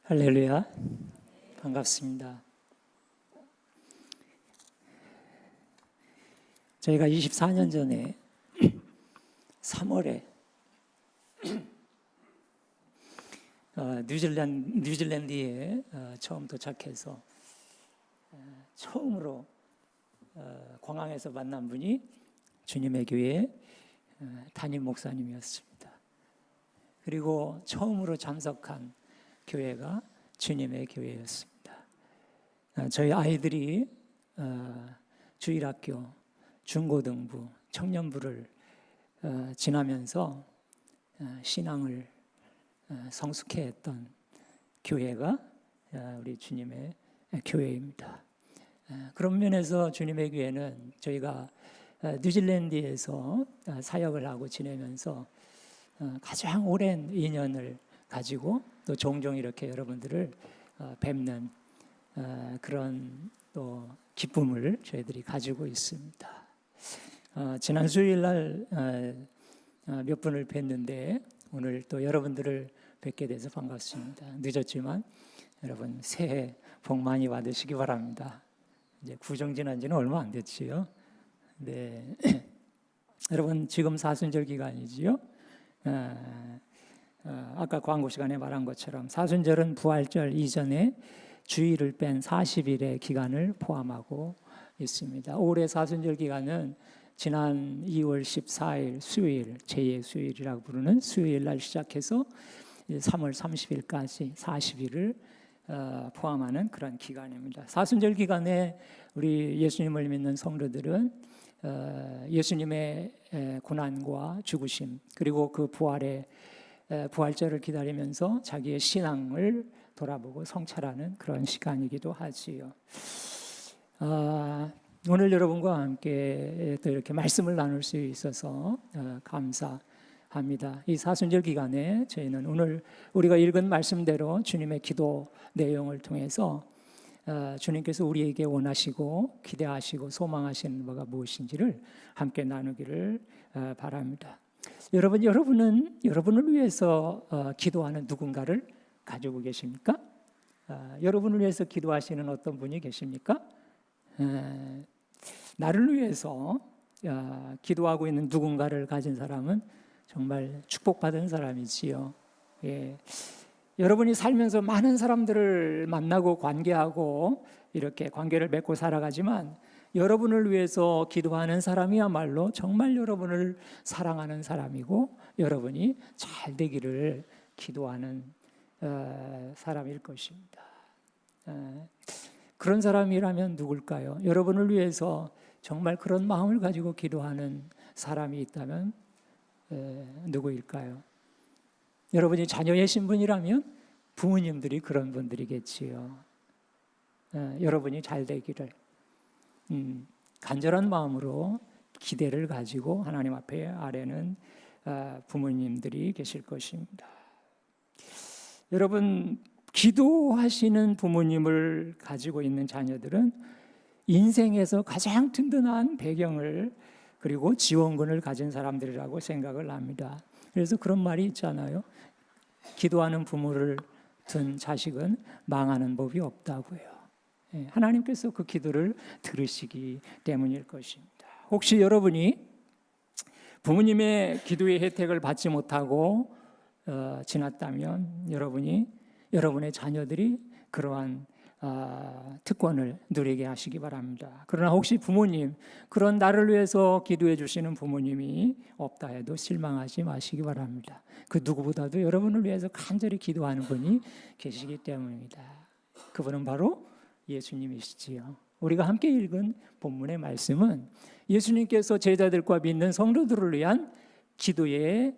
할렐루야, 반갑습니다. 저희가 24년 전에 3월에 뉴질랜드에 처음 도착해서 처음으로 공항에서 만난 분이 주님의 교회 담임 목사님이었습니다. 그리고 처음으로 참석한 교회가 주님의 교회였습니다. 저희 아이들이 주일학교, 중고등부, 청년부를 지나면서 신앙을 성숙해 했던 교회가 우리 주님의 교회입니다. 그런 면에서 주님의 교회는 저희가 뉴질랜드에서 사역을 하고 지내면서 가장 오랜 인연을 가지고 또 종종 이렇게 여러분들을 뵙는 그런 또 기쁨을 저희들이 가지고 있습니다. 지난 수요일날 몇 분을 뵀는데 오늘 또 여러분들을 뵙게 돼서 반갑습니다. 늦었지만 여러분 새해 복 많이 받으시기 바랍니다. 이제 구정 지난 지는 얼마 안 됐지요. 네, 여러분 지금 사순절 기간이지요. 아까 광고 시간에 말한 것처럼 사순절은 부활절 이전에 주일을 뺀 40일의 기간을 포함하고 있습니다. 올해 사순절 기간은 지난 2월 14일 수요일, 제2의 수요일이라고 부르는 수요일 날 시작해서 3월 30일까지 40일을 포함하는 그런 기간입니다. 사순절 기간에 우리 예수님을 믿는 성도들은 예수님의 고난과 죽으심 그리고 그 부활절을 기다리면서 자기의 신앙을 돌아보고 성찰하는 그런 시간이기도 하지요. 오늘 여러분과 함께 또 이렇게 말씀을 나눌 수 있어서 감사합니다. 이 사순절 기간에 저희는 오늘 우리가 읽은 말씀대로 주님의 기도 내용을 통해서 주님께서 우리에게 원하시고 기대하시고 소망하시는 바가 무엇인지를 함께 나누기를 바랍니다. 여러분은 여러분을 위해서 기도하는 누군가를 가지고 계십니까? 여러분을 위해서 기도하시는 어떤 분이 계십니까? 나를 위해서 기도하고 있는 누군가를 가진 사람은 정말 축복받은 사람이지요. 예. 여러분이 살면서 많은 사람들을 만나고 관계하고 이렇게 관계를 맺고 살아가지만 여러분을 위해서 기도하는 사람이야말로 정말 여러분을 사랑하는 사람이고 여러분이 잘 되기를 기도하는 사람일 것입니다. 그런 사람이라면 누굴까요? 여러분을 위해서 정말 그런 마음을 가지고 기도하는 사람이 있다면 누구일까요? 여러분이 자녀의 신분이라면 부모님들이 그런 분들이겠지요. 여러분이 잘 되기를 간절한 마음으로 기대를 가지고 하나님 앞에 아뢰는 부모님들이 계실 것입니다. 여러분 기도하시는 부모님을 가지고 있는 자녀들은 인생에서 가장 든든한 배경을 그리고 지원군을 가진 사람들이라고 생각을 합니다. 그래서 그런 말이 있잖아요. 기도하는 부모를 둔 자식은 망하는 법이 없다고요. 하나님께서 그 기도를 들으시기 때문일 것입니다. 혹시 여러분이 부모님의 기도의 혜택을 받지 못하고 지났다면 여러분의 자녀들이 그러한 특권을 누리게 하시기 바랍니다. 그러나 혹시 부모님, 그런 나를 위해서 기도해 주시는 부모님이 없다 해도 실망하지 마시기 바랍니다. 그 누구보다도 여러분을 위해서 간절히 기도하는 분이 계시기 때문입니다. 그분은 바로 예수님이시지요. 우리가 함께 읽은 본문의 말씀은 예수님께서 제자들과 믿는 성도들을 위한 기도의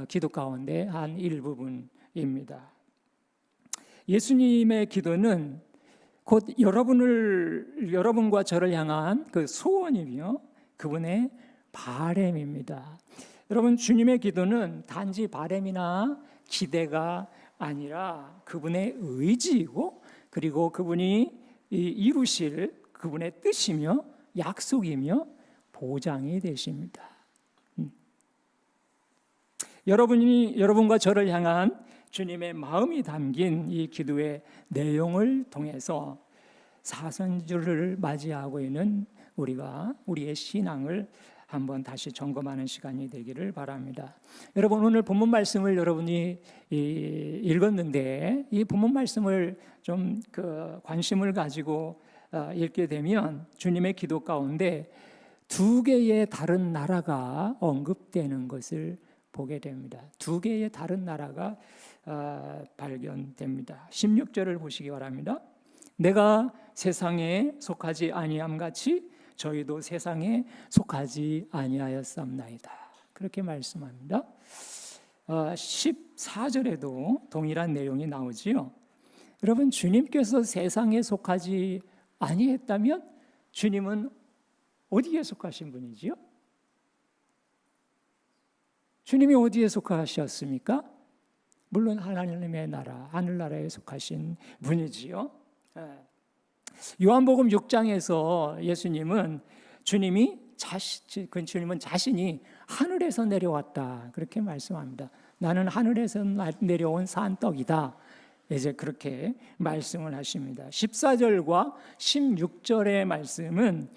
기도 가운데 한 일부분입니다. 예수님의 기도는 곧 여러분과 저를 향한 그 소원이며 그분의 바램입니다. 여러분 주님의 기도는 단지 바램이나 기대가 아니라 그분의 의지이고 그리고 그분이 이루실 그분의 뜻이며 약속이며 보장이 되십니다. 여러분과 저를 향한 주님의 마음이 담긴 이 기도의 내용을 통해서 사순절을 맞이하고 있는 우리가 우리의 신앙을 한번 다시 점검하는 시간이 되기를 바랍니다. 여러분, 오늘 본문 말씀을 여러분이 읽었는데 이 본문 말씀을 좀 관심을 가지고 읽게 되면 주님의 기도 가운데 두 개의 다른 나라가 언급되는 것을 보게 됩니다. 두 개의 다른 나라가 발견됩니다. 16절을 보시기 바랍니다. 내가 세상에 속하지 아니함 같이 저희도 세상에 속하지 아니하였사옵나이다. 그렇게 말씀합니다. 14절에도 동일한 내용이 나오지요. 여러분, 주님께서 세상에 속하지 아니했다면 주님은 어디에 속하신 분이지요? 주님이 어디에 속하셨습니까? 물론 하나님의 나라, 하늘나라에 속하신 분이지요. 요한복음 6장에서 예수님은 주님은 자신이 하늘에서 내려왔다, 그렇게 말씀합니다. 나는 하늘에서 내려온 산떡이다, 이제 그렇게 말씀을 하십니다. 14절과 16절의 말씀은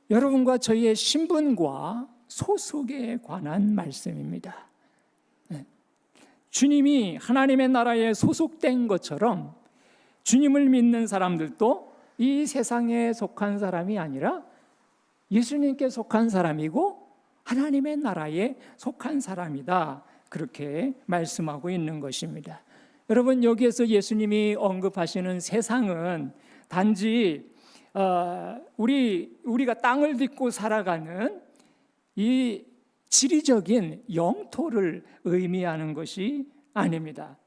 여러분과 저희의 신분과 소속에 관한 말씀입니다. 주님이 하나님의 나라에 소속된 것처럼 주님을 믿는 사람들도 이 세상에 속한 사람이 아니라 예수님께 속한 사람이고 하나님의 나라에 속한 사람이다, 그렇게 말씀하고 있는 것입니다. 여러분, 여기에서 예수님이 언급하시는 세상은 단지 우리가 땅을 딛고 살아가는 이 지리적인 영토를 의미하는 것이 아닙니다.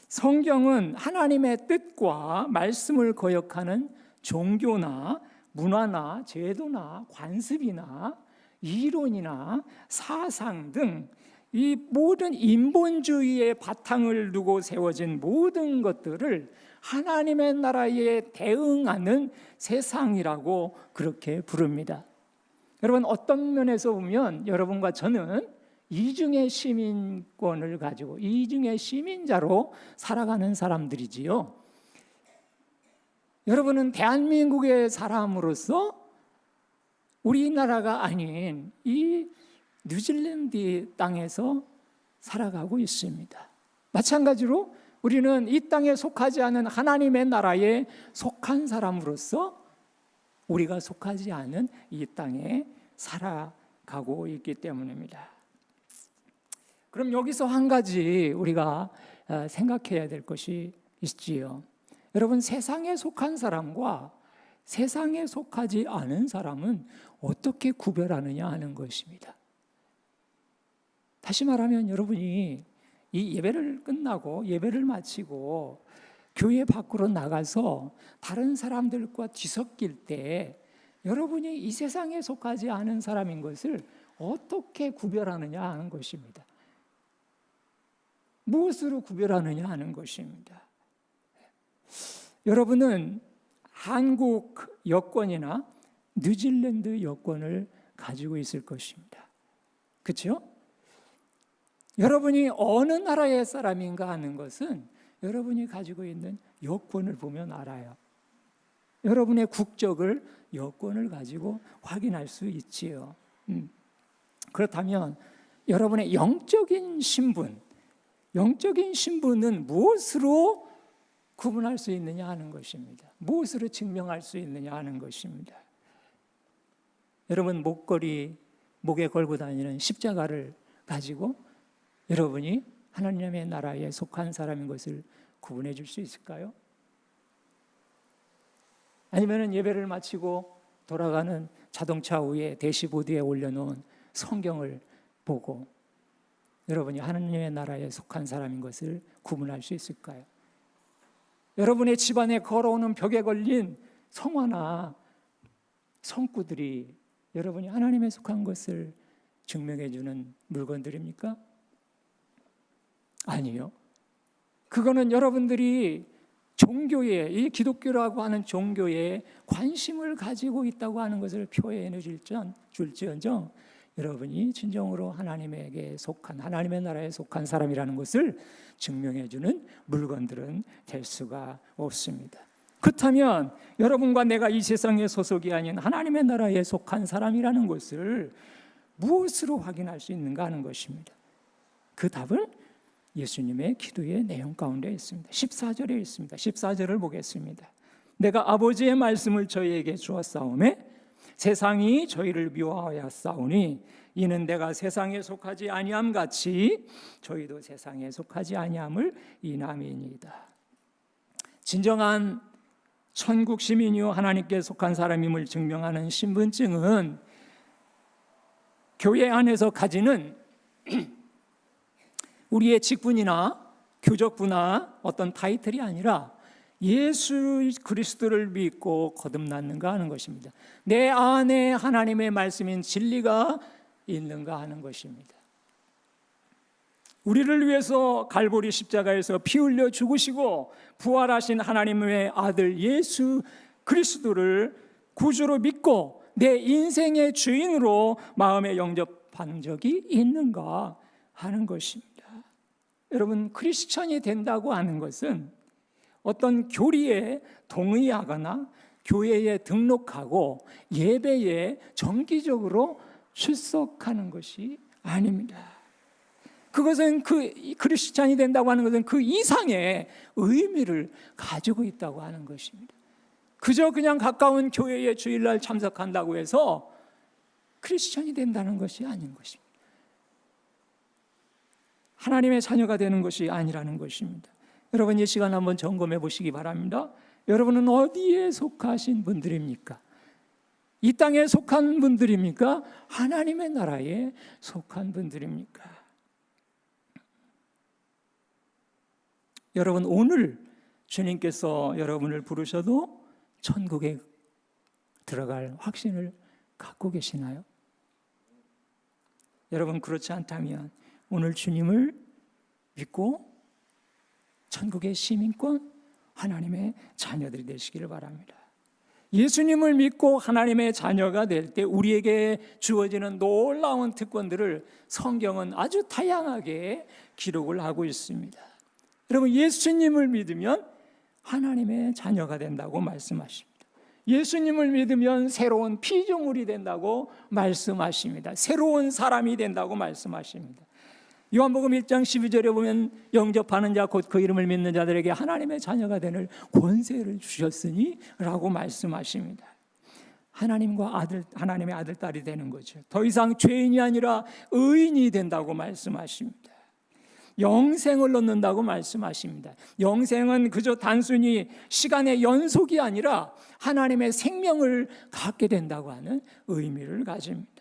성경은 하나님의 뜻과 말씀을 거역하는 종교나 문화나 제도나 관습이나 이론이나 사상 등 이 모든 인본주의의 바탕을 두고 세워진 모든 것들을 하나님의 나라에 대응하는 세상이라고 그렇게 부릅니다. 여러분, 어떤 면에서 보면 여러분과 저는 이중의 시민권을 가지고 이중의 시민자로 살아가는 사람들이지요. 여러분은 대한민국의 사람으로서 우리나라가 아닌 이 뉴질랜드 땅에서 살아가고 있습니다. 마찬가지로 우리는 이 땅에 속하지 않은 하나님의 나라에 속한 사람으로서 우리가 속하지 않은 이 땅에 살아가고 있기 때문입니다. 그럼 여기서 한 가지 우리가 생각해야 될 것이 있지요. 여러분, 세상에 속한 사람과 세상에 속하지 않은 사람은 어떻게 구별하느냐 하는 것입니다. 다시 말하면 여러분이 이 예배를 끝나고 예배를 마치고 교회 밖으로 나가서 다른 사람들과 뒤섞일 때 여러분이 이 세상에 속하지 않은 사람인 것을 어떻게 구별하느냐 하는 것입니다. 무엇으로 구별하느냐 하는 것입니다. 여러분은 한국 여권이나 뉴질랜드 여권을 가지고 있을 것입니다. 그렇죠? 여러분이 어느 나라의 사람인가 하는 것은 여러분이 가지고 있는 여권을 보면 알아요. 여러분의 국적을 여권을 가지고 확인할 수 있지요. 그렇다면 여러분의 영적인 신분은 무엇으로 구분할 수 있느냐 하는 것입니다. 무엇으로 증명할 수 있느냐 하는 것입니다. 여러분, 목에 걸고 다니는 십자가를 가지고 여러분이 하나님의 나라에 속한 사람인 것을 구분해 줄 수 있을까요? 아니면 예배를 마치고 돌아가는 자동차 위에 대시보드에 올려놓은 성경을 보고 여러분이 하나님의 나라에 속한 사람인 것을 구분할 수 있을까요? 여러분의 집안에 걸어오는 벽에 걸린 성화나 성구들이 여러분이 하나님에 속한 것을 증명해 주는 물건들입니까? 아니요. 그거는 여러분들이 종교에, 이 기독교라고 하는 종교에 관심을 가지고 있다고 하는 것을 표현해 줄지언정 여러분이 진정으로 하나님에게 속한, 하나님의 나라에 속한 사람이라는 것을 증명해주는 물건들은 될 수가 없습니다. 그렇다면 여러분과 내가 이 세상의 소속이 아닌 하나님의 나라에 속한 사람이라는 것을 무엇으로 확인할 수 있는가 하는 것입니다. 그 답은 예수님의 기도의 내용 가운데 있습니다. 14절에 있습니다. 14절을 보겠습니다. 내가 아버지의 말씀을 저희에게 주었사오매 세상이 저희를 미워하였사오니 이는 내가 세상에 속하지 아니함 같이 저희도 세상에 속하지 아니함을 인함이니이다. 진정한 천국 시민이요 하나님께 속한 사람임을 증명하는 신분증은 교회 안에서 가지는 우리의 직분이나 교적부나 어떤 타이틀이 아니라 예수 그리스도를 믿고 거듭났는가 하는 것입니다. 내 안에 하나님의 말씀인 진리가 있는가 하는 것입니다. 우리를 위해서 갈보리 십자가에서 피 흘려 죽으시고 부활하신 하나님의 아들 예수 그리스도를 구주로 믿고 내 인생의 주인으로 마음에 영접한 적이 있는가 하는 것입니다. 여러분, 크리스천이 된다고 하는 것은 어떤 교리에 동의하거나 교회에 등록하고 예배에 정기적으로 출석하는 것이 아닙니다. 그것은 크리스찬이 된다고 하는 것은 그 이상의 의미를 가지고 있다고 하는 것입니다. 그저 그냥 가까운 교회에 주일날 참석한다고 해서 크리스찬이 된다는 것이 아닌 것입니다. 하나님의 자녀가 되는 것이 아니라는 것입니다. 여러분, 이 시간 한번 점검해 보시기 바랍니다. 여러분은 어디에 속하신 분들입니까? 이 땅에 속한 분들입니까? 하나님의 나라에 속한 분들입니까? 여러분, 오늘 주님께서 여러분을 부르셔도 천국에 들어갈 확신을 갖고 계시나요? 여러분, 그렇지 않다면 오늘 주님을 믿고 천국의 시민권, 하나님의 자녀들이 되시기를 바랍니다. 예수님을 믿고 하나님의 자녀가 될 때 우리에게 주어지는 놀라운 특권들을 성경은 아주 다양하게 기록을 하고 있습니다. 여러분, 예수님을 믿으면 하나님의 자녀가 된다고 말씀하십니다. 예수님을 믿으면 새로운 피조물이 된다고 말씀하십니다. 새로운 사람이 된다고 말씀하십니다. 요한복음 1장 12절에 보면 영접하는 자 곧 그 이름을 믿는 자들에게 하나님의 자녀가 되는 권세를 주셨으니 라고 말씀하십니다. 하나님의 아들, 딸이 되는 거죠. 더 이상 죄인이 아니라 의인이 된다고 말씀하십니다. 영생을 얻는다고 말씀하십니다. 영생은 그저 단순히 시간의 연속이 아니라 하나님의 생명을 갖게 된다고 하는 의미를 가집니다.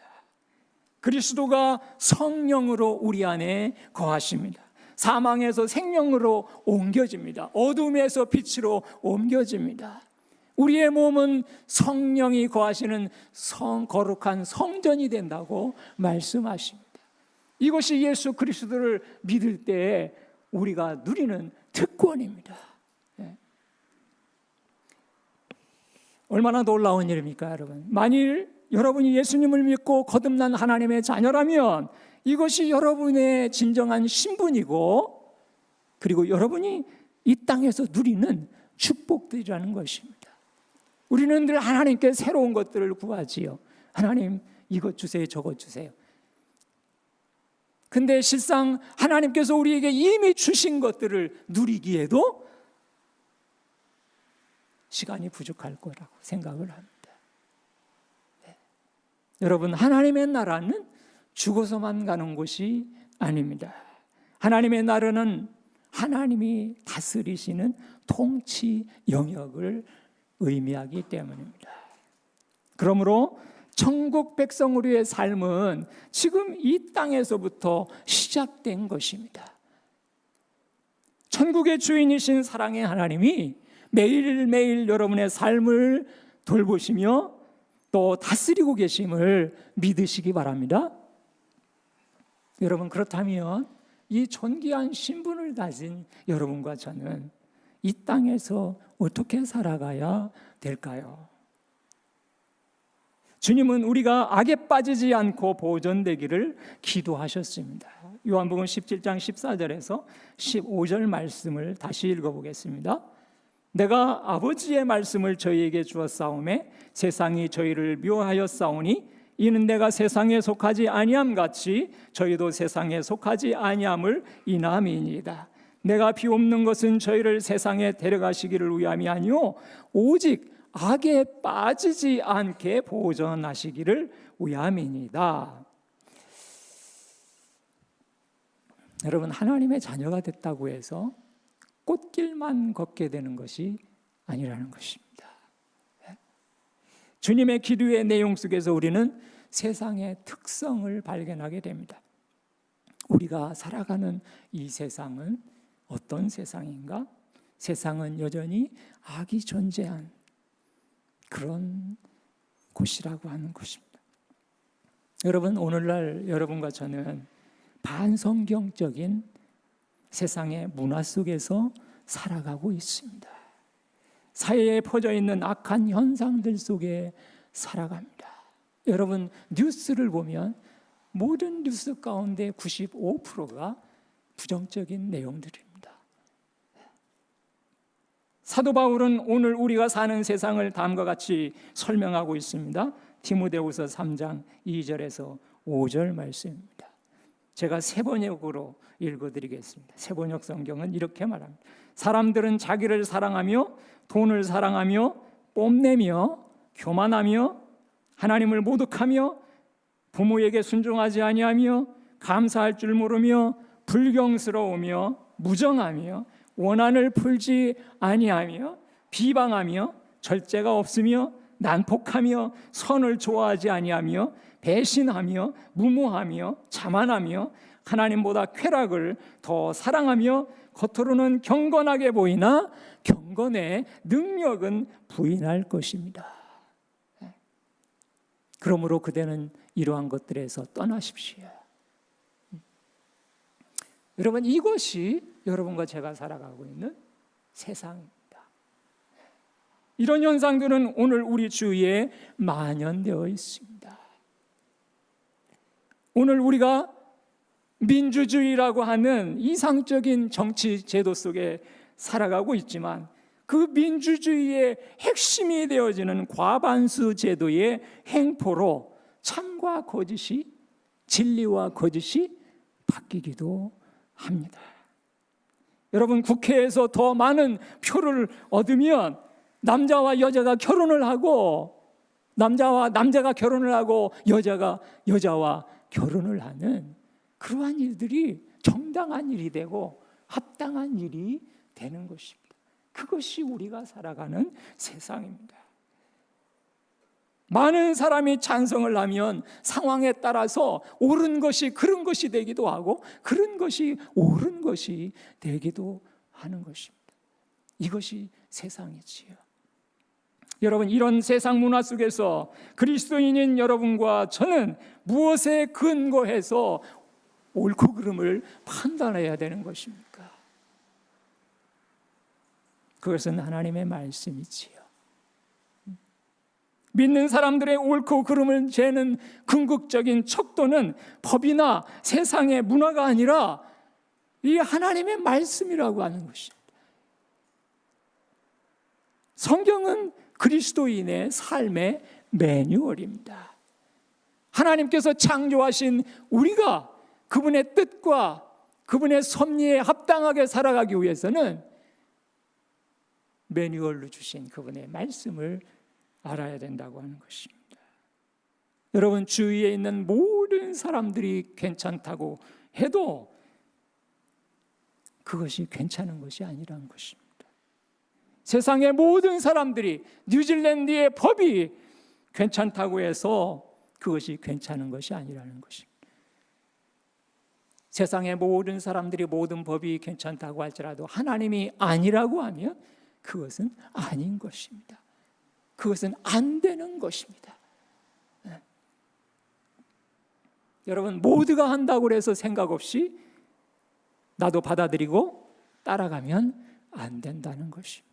그리스도가 성령으로 우리 안에 거하십니다. 사망에서 생명으로 옮겨집니다. 어둠에서 빛으로 옮겨집니다. 우리의 몸은 성령이 거하시는 거룩한 성전이 된다고 말씀하십니다. 이것이 예수 그리스도를 믿을 때 우리가 누리는 특권입니다. 얼마나 놀라운 일입니까, 여러분? 만일 여러분이 예수님을 믿고 거듭난 하나님의 자녀라면 이것이 여러분의 진정한 신분이고, 그리고 여러분이 이 땅에서 누리는 축복들이라는 것입니다. 우리는 늘 하나님께 새로운 것들을 구하지요. 하나님, 이것 주세요, 저것 주세요. 근데 실상 하나님께서 우리에게 이미 주신 것들을 누리기에도 시간이 부족할 거라고 생각을 합니다. 여러분, 하나님의 나라는 죽어서만 가는 곳이 아닙니다. 하나님의 나라는 하나님이 다스리시는 통치 영역을 의미하기 때문입니다. 그러므로 천국 백성으로의 삶은 지금 이 땅에서부터 시작된 것입니다. 천국의 주인이신 사랑의 하나님이 매일매일 여러분의 삶을 돌보시며 또 다스리고 계심을 믿으시기 바랍니다. 여러분, 그렇다면 이 존귀한 신분을 가진 여러분과 저는 이 땅에서 어떻게 살아가야 될까요? 주님은 우리가 악에 빠지지 않고 보존되기를 기도하셨습니다. 요한복음 17장 14절에서 15절 말씀을 다시 읽어보겠습니다. 내가 아버지의 말씀을 저희에게 주었사오매 세상이 저희를 미워하였사오니 이는 내가 세상에 속하지 아니함 같이 저희도 세상에 속하지 아니함을 인함이니이다. 내가 비옵는 것은 저희를 세상에 데려가시기를 위함이 아니오 오직 악에 빠지지 않게 보존하시기를 위함이니이다. 여러분, 하나님의 자녀가 됐다고 해서 꽃길만 걷게 되는 것이 아니라는 것입니다. 주님의 기도의 내용 속에서 우리는 세상의 특성을 발견하게 됩니다. 우리가 살아가는 이 세상은 어떤 세상인가? 세상은 여전히 악이 존재한 그런 곳이라고 하는 것입니다. 여러분, 오늘날 여러분과 저는 반성경적인 세상의 문화 속에서 살아가고 있습니다. 사회에 퍼져 있는 악한 현상들 속에 살아갑니다. 여러분, 뉴스를 보면 모든 뉴스 가운데 95%가 부정적인 내용들입니다. 사도 바울은 오늘 우리가 사는 세상을 다음과 같이 설명하고 있습니다. 디모데후서 3장 2절에서 5절 말씀입니다. 제가 세번역으로 읽어드리겠습니다. 세번역 성경은 이렇게 말합니다. 사람들은 자기를 사랑하며 돈을 사랑하며 뽐내며 교만하며 하나님을 모독하며 부모에게 순종하지 아니하며 감사할 줄 모르며 불경스러우며 무정하며 원한을 풀지 아니하며 비방하며 절제가 없으며 난폭하며 선을 좋아하지 아니하며 배신하며 무모하며 자만하며 하나님보다 쾌락을 더 사랑하며 겉으로는 경건하게 보이나 경건의 능력은 부인할 것입니다. 그러므로 그대는 이러한 것들에서 떠나십시오. 여러분, 이것이 여러분과 제가 살아가고 있는 세상입니다. 이런 현상들은 오늘 우리 주위에 만연되어 있습니다. 오늘 우리가 민주주의라고 하는 이상적인 정치 제도 속에 살아가고 있지만 그 민주주의의 핵심이 되어지는 과반수 제도의 행포로 참과 거짓이, 진리와 거짓이 바뀌기도 합니다. 여러분, 국회에서 더 많은 표를 얻으면 남자와 여자가 결혼을 하고 남자가 결혼을 하고 여자와 결혼을 하는 그러한 일들이 정당한 일이 되고 합당한 일이 되는 것입니다. 그것이 우리가 살아가는 세상입니다. 많은 사람이 찬성을 하면 상황에 따라서 옳은 것이 그른 것이 되기도 하고 그른 것이 옳은 것이 되기도 하는 것입니다. 이것이 세상이지요. 여러분, 이런 세상 문화 속에서 그리스도인인 여러분과 저는 무엇에 근거해서 옳고 그름을 판단해야 되는 것입니까? 그것은 하나님의 말씀이지요. 믿는 사람들의 옳고 그름을 재는 궁극적인 척도는 법이나 세상의 문화가 아니라 이 하나님의 말씀이라고 하는 것입니다. 성경은 그리스도인의 삶의 매뉴얼입니다. 하나님께서 창조하신 우리가 그분의 뜻과 그분의 섭리에 합당하게 살아가기 위해서는 매뉴얼로 주신 그분의 말씀을 알아야 된다고 하는 것입니다. 여러분, 주위에 있는 모든 사람들이 괜찮다고 해도 그것이 괜찮은 것이 아니라는 것입니다. 세상의 모든 사람들이 뉴질랜드의 법이 괜찮다고 해서 그것이 괜찮은 것이 아니라는 것입니다. 세상의 모든 사람들이 모든 법이 괜찮다고 할지라도 하나님이 아니라고 하면 그것은 아닌 것입니다. 그것은 안 되는 것입니다. 네. 여러분, 모두가 한다고 해서 생각 없이 나도 받아들이고 따라가면 안 된다는 것입니다.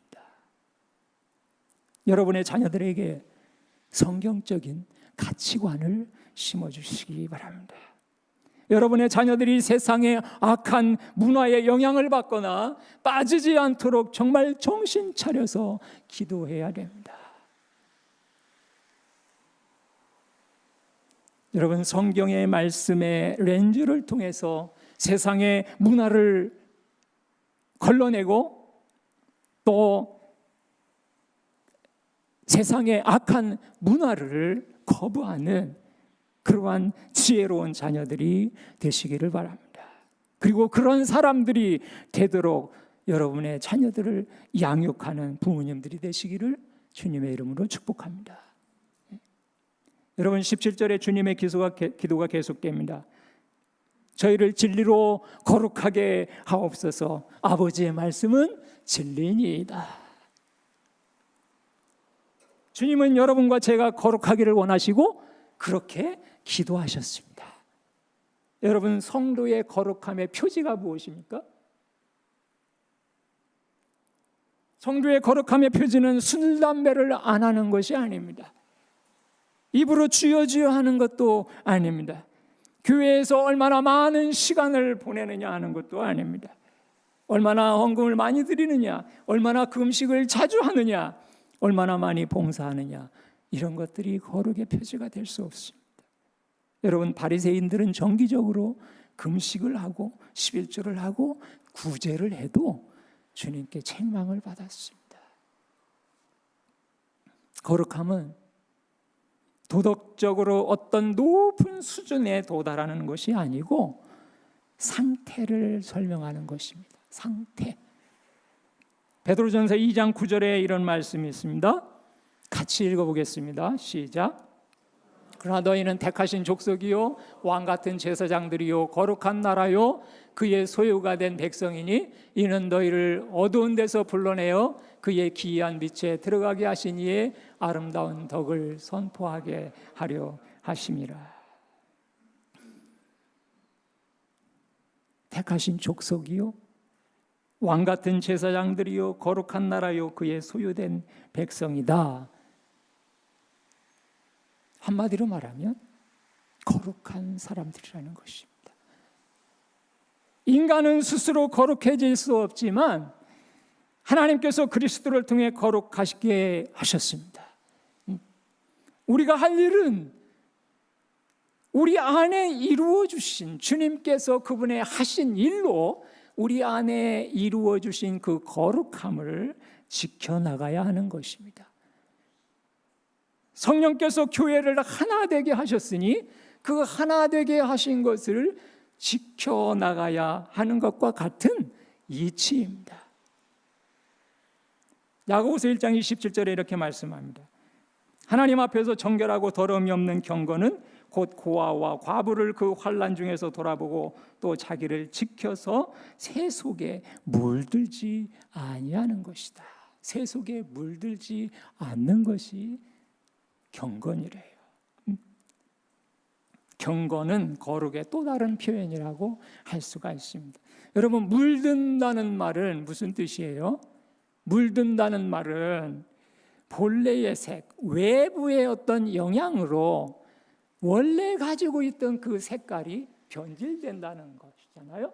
여러분의 자녀들에게 성경적인 가치관을 심어주시기 바랍니다. 여러분의 자녀들이 세상의 악한 문화에 영향을 받거나 빠지지 않도록 정말 정신 차려서 기도해야 됩니다. 여러분, 성경의 말씀의 렌즈를 통해서 세상의 문화를 걸러내고 또 세상의 악한 문화를 거부하는 그러한 지혜로운 자녀들이 되시기를 바랍니다. 그리고 그런 사람들이 되도록 여러분의 자녀들을 양육하는 부모님들이 되시기를 주님의 이름으로 축복합니다. 여러분, 17절에 주님의 기도가 계속됩니다. 저희를 진리로 거룩하게 하옵소서. 아버지의 말씀은 진리니이다. 주님은 여러분과 제가 거룩하기를 원하시고 그렇게 기도하셨습니다. 여러분, 성도의 거룩함의 표지가 무엇입니까? 성도의 거룩함의 표지는 술, 담배를 안 하는 것이 아닙니다. 입으로 주여 주여 하는 것도 아닙니다. 교회에서 얼마나 많은 시간을 보내느냐 하는 것도 아닙니다. 얼마나 헌금을 많이 드리느냐, 얼마나 금식을 자주 하느냐, 얼마나 많이 봉사하느냐, 이런 것들이 거룩의 표지가 될 수 없습니다. 여러분, 바리새인들은 정기적으로 금식을 하고 11조를 하고 구제를 해도 주님께 책망을 받았습니다. 거룩함은 도덕적으로 어떤 높은 수준에 도달하는 것이 아니고 상태를 설명하는 것입니다. 상태. 베드로전서 2장 9절에 이런 말씀이 있습니다. 같이 읽어보겠습니다. 시작. 그러나 너희는 택하신 족속이요 왕같은 제사장들이요 거룩한 나라요 그의 소유가 된 백성이니 이는 너희를 어두운 데서 불러내어 그의 기이한 빛에 들어가게 하신 이의 아름다운 덕을 선포하게 하려 하심이라. 택하신 족속이요 왕같은 제사장들이요 거룩한 나라요 그의 소유된 백성이다. 한마디로 말하면 거룩한 사람들이라는 것입니다. 인간은 스스로 거룩해질 수 없지만 하나님께서 그리스도를 통해 거룩하시게 하셨습니다. 우리가 할 일은 우리 안에 이루어 주신 주님께서 그분의 하신 일로 우리 안에 이루어 주신 그 거룩함을 지켜나가야 하는 것입니다. 성령께서 교회를 하나 되게 하셨으니 그 하나 되게 하신 것을 지켜나가야 하는 것과 같은 이치입니다. 야고보서 1장 27절에 이렇게 말씀합니다. 하나님 앞에서 정결하고 더러움이 없는 경건은 곧 고아와 과부를 그 환난 중에서 돌아보고 또 자기를 지켜서 새 속에 물들지 아니하는 것이다. 새 속에 물들지 않는 것이 경건이래요. 경건은 거룩의 또 다른 표현이라고 할 수가 있습니다. 여러분, 물든다는 말은 무슨 뜻이에요? 물든다는 말은 본래의 색, 외부의 어떤 영향으로 원래 가지고 있던 그 색깔이 변질된다는 것이잖아요.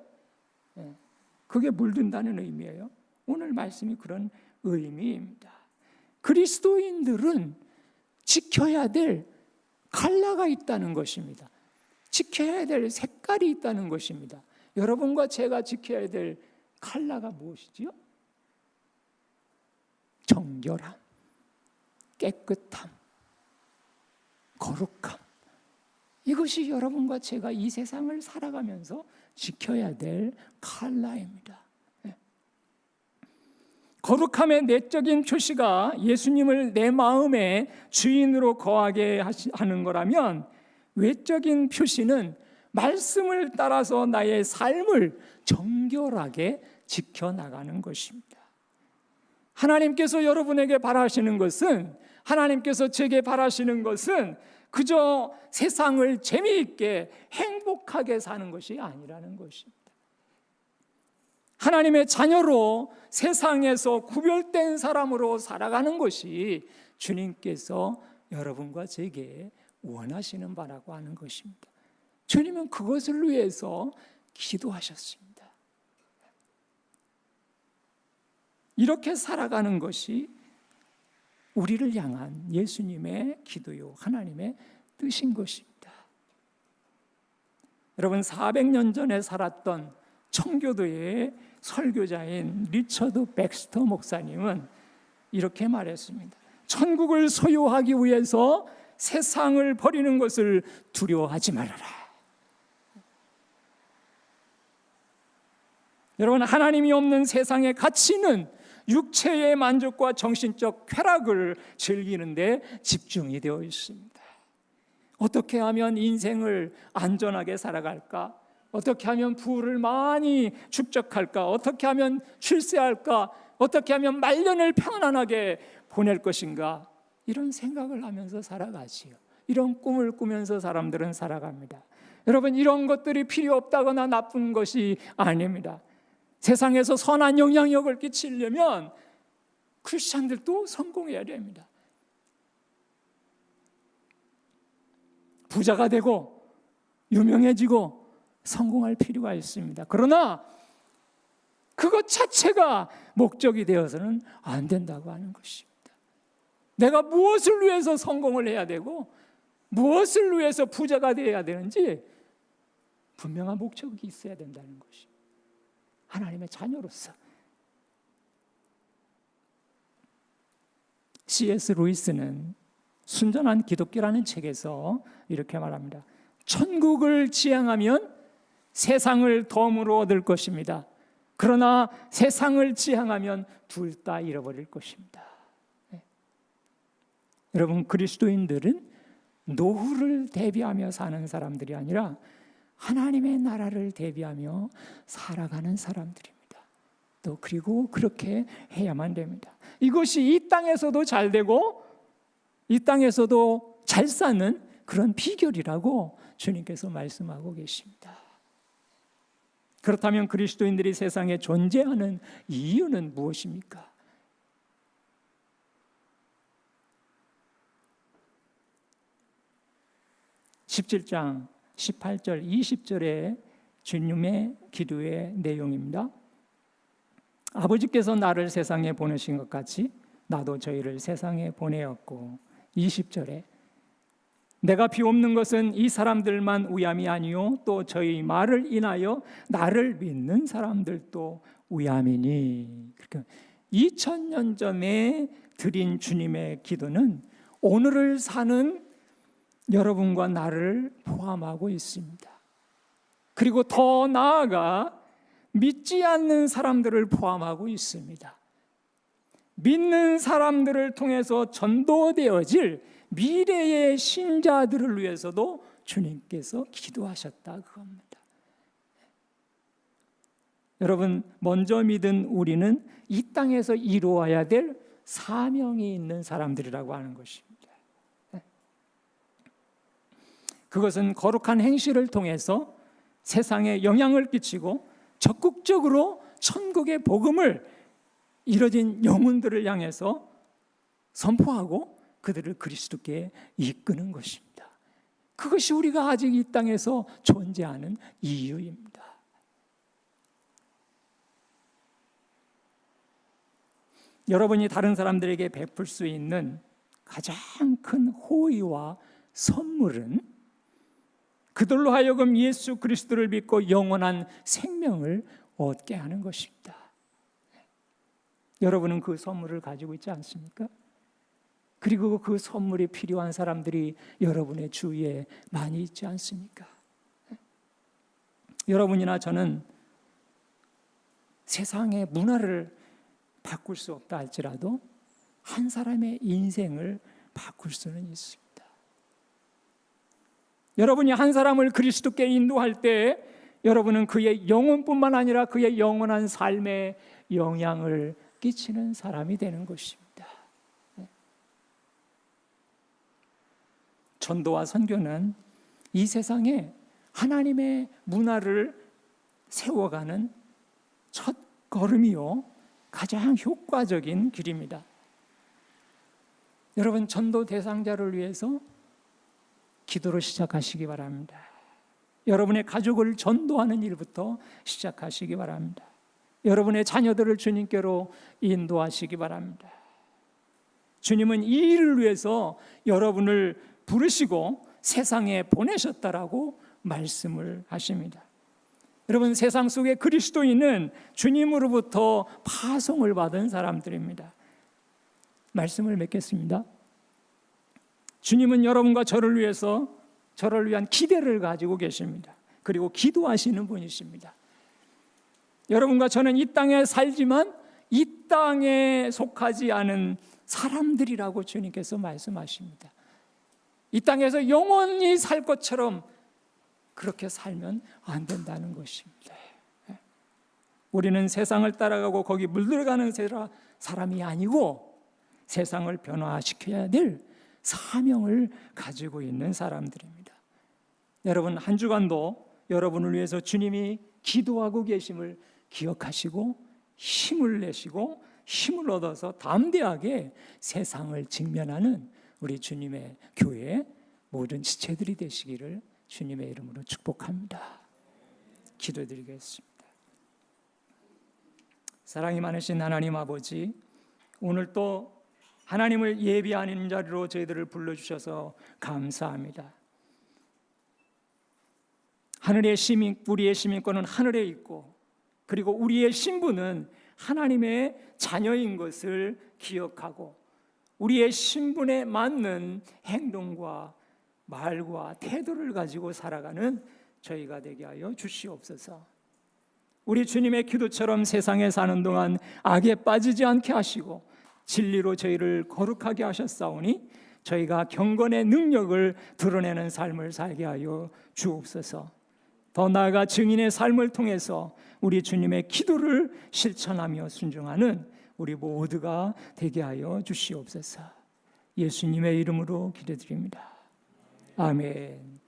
그게 물든다는 의미예요. 오늘 말씀이 그런 의미입니다. 그리스도인들은 지켜야 될 컬러가 있다는 것입니다. 지켜야 될 색깔이 있다는 것입니다. 여러분과 제가 지켜야 될 컬러가 무엇이지요? 정결함, 깨끗함, 거룩함. 이것이 여러분과 제가 이 세상을 살아가면서 지켜야 될 컬러입니다. 거룩함의 내적인 표시가 예수님을 내 마음의 주인으로 거하게 하는 거라면 외적인 표시는 말씀을 따라서 나의 삶을 정결하게 지켜나가는 것입니다. 하나님께서 여러분에게 바라시는 것은, 하나님께서 제게 바라시는 것은 그저 세상을 재미있게 행복하게 사는 것이 아니라는 것입니다. 하나님의 자녀로 세상에서 구별된 사람으로 살아가는 것이 주님께서 여러분과 제게 원하시는 바라고 하는 것입니다. 주님은 그것을 위해서 기도하셨습니다. 이렇게 살아가는 것이 우리를 향한 예수님의 기도요, 하나님의 뜻인 것입니다. 여러분, 400년 전에 살았던 청교도의 설교자인 리처드 백스터 목사님은 이렇게 말했습니다. 천국을 소유하기 위해서 세상을 버리는 것을 두려워하지 말아라. 여러분, 하나님이 없는 세상의 가치는 육체의 만족과 정신적 쾌락을 즐기는 데 집중이 되어 있습니다. 어떻게 하면 인생을 안전하게 살아갈까? 어떻게 하면 부를 많이 축적할까? 어떻게 하면 출세할까? 어떻게 하면 말년을 편안하게 보낼 것인가? 이런 생각을 하면서 살아가지요. 이런 꿈을 꾸면서 사람들은 살아갑니다. 여러분, 이런 것들이 필요 없다거나 나쁜 것이 아닙니다. 세상에서 선한 영향력을 끼치려면 크리스찬들도 성공해야 됩니다. 부자가 되고 유명해지고 성공할 필요가 있습니다. 그러나 그것 자체가 목적이 되어서는 안 된다고 하는 것입니다. 내가 무엇을 위해서 성공을 해야 되고 무엇을 위해서 부자가 되어야 되는지 분명한 목적이 있어야 된다는 것입니다. 하나님의 자녀로서. C.S. 루이스는 순전한 기독교라는 책에서 이렇게 말합니다. 천국을 지향하면 세상을 덤으로 얻을 것입니다. 그러나 세상을 지향하면 둘 다 잃어버릴 것입니다. 네. 여러분, 그리스도인들은 노후를 대비하며 사는 사람들이 아니라 하나님의 나라를 대비하며 살아가는 사람들입니다. 또 그리고 그렇게 해야만 됩니다. 이것이 이 땅에서도 잘 되고 이 땅에서도 잘 사는 그런 비결이라고 주님께서 말씀하고 계십니다. 그렇다면 그리스도인들이 세상에 존재하는 이유는 무엇입니까? (17장) 18절, 20절의 주님의 기도의 내용입니다. 아버지께서 나를 세상에 보내신 것 같이 나도 저희를 세상에 보내었고, 20절에 내가 비옵는 것은 이 사람들만 위함이 아니요 또 저희 말을 인하여 나를 믿는 사람들도 위함이니. 그러니까 2000년 전에 드린 주님의 기도는 오늘을 사는 여러분과 나를 포함하고 있습니다. 그리고 더 나아가 믿지 않는 사람들을 포함하고 있습니다. 믿는 사람들을 통해서 전도되어질 미래의 신자들을 위해서도 주님께서 기도하셨다 그겁니다. 여러분, 먼저 믿은 우리는 이 땅에서 이루어야 될 사명이 있는 사람들이라고 하는 것입니다. 그것은 거룩한 행실을 통해서 세상에 영향을 끼치고 적극적으로 천국의 복음을 이뤄진 영혼들을 향해서 선포하고 그들을 그리스도께 이끄는 것입니다. 그것이 우리가 아직 이 땅에서 존재하는 이유입니다. 여러분이 다른 사람들에게 베풀 수 있는 가장 큰 호의와 선물은 그들로 하여금 예수 그리스도를 믿고 영원한 생명을 얻게 하는 것입니다. 여러분은 그 선물을 가지고 있지 않습니까? 그리고 그 선물이 필요한 사람들이 여러분의 주위에 많이 있지 않습니까? 여러분이나 저는 세상의 문화를 바꿀 수 없다 할지라도 한 사람의 인생을 바꿀 수는 있습니다. 여러분이 한 사람을 그리스도께 인도할 때 여러분은 그의 영혼뿐만 아니라 그의 영원한 삶에 영향을 끼치는 사람이 되는 것입니다. 전도와 선교는 이 세상에 하나님의 문화를 세워가는 첫 걸음이요 가장 효과적인 길입니다. 여러분, 전도 대상자를 위해서 기도로 시작하시기 바랍니다. 여러분의 가족을 전도하는 일부터 시작하시기 바랍니다. 여러분의 자녀들을 주님께로 인도하시기 바랍니다. 주님은 이 일을 위해서 여러분을 부르시고 세상에 보내셨다라고 말씀을 하십니다. 여러분, 세상 속의 그리스도인은 주님으로부터 파송을 받은 사람들입니다. 말씀을 맺겠습니다. 주님은 여러분과 저를 위해서 저를 위한 기대를 가지고 계십니다. 그리고 기도하시는 분이십니다. 여러분과 저는 이 땅에 살지만 이 땅에 속하지 않은 사람들이라고 주님께서 말씀하십니다. 이 땅에서 영원히 살 것처럼 그렇게 살면 안 된다는 것입니다. 우리는 세상을 따라가고 거기 물들어가는 사람이 아니고 세상을 변화시켜야 될 사명을 가지고 있는 사람들입니다. 여러분, 한 주간도 여러분을 위해서 주님이 기도하고 계심을 기억하시고 힘을 내시고 힘을 얻어서 담대하게 세상을 직면하는 우리 주님의 교회 모든 지체들이 되시기를 주님의 이름으로 축복합니다. 기도드리겠습니다. 사랑이 많으신 하나님 아버지, 오늘 또 하나님을 예비하는 자리로 저희들을 불러주셔서 감사합니다. 하늘의 시민, 우리의 시민권은 하늘에 있고, 그리고 우리의 신분은 하나님의 자녀인 것을 기억하고 우리의 신분에 맞는 행동과 말과 태도를 가지고 살아가는 저희가 되게 하여 주시옵소서. 우리 주님의 기도처럼 세상에 사는 동안 악에 빠지지 않게 하시고 진리로 저희를 거룩하게 하셨사오니 저희가 경건의 능력을 드러내는 삶을 살게 하여 주옵소서. 더 나아가 증인의 삶을 통해서 우리 주님의 기도를 실천하며 순종하는 우리 모두가 되게 하여 주시옵소서. 예수님의 이름으로 기도드립니다. 아멘.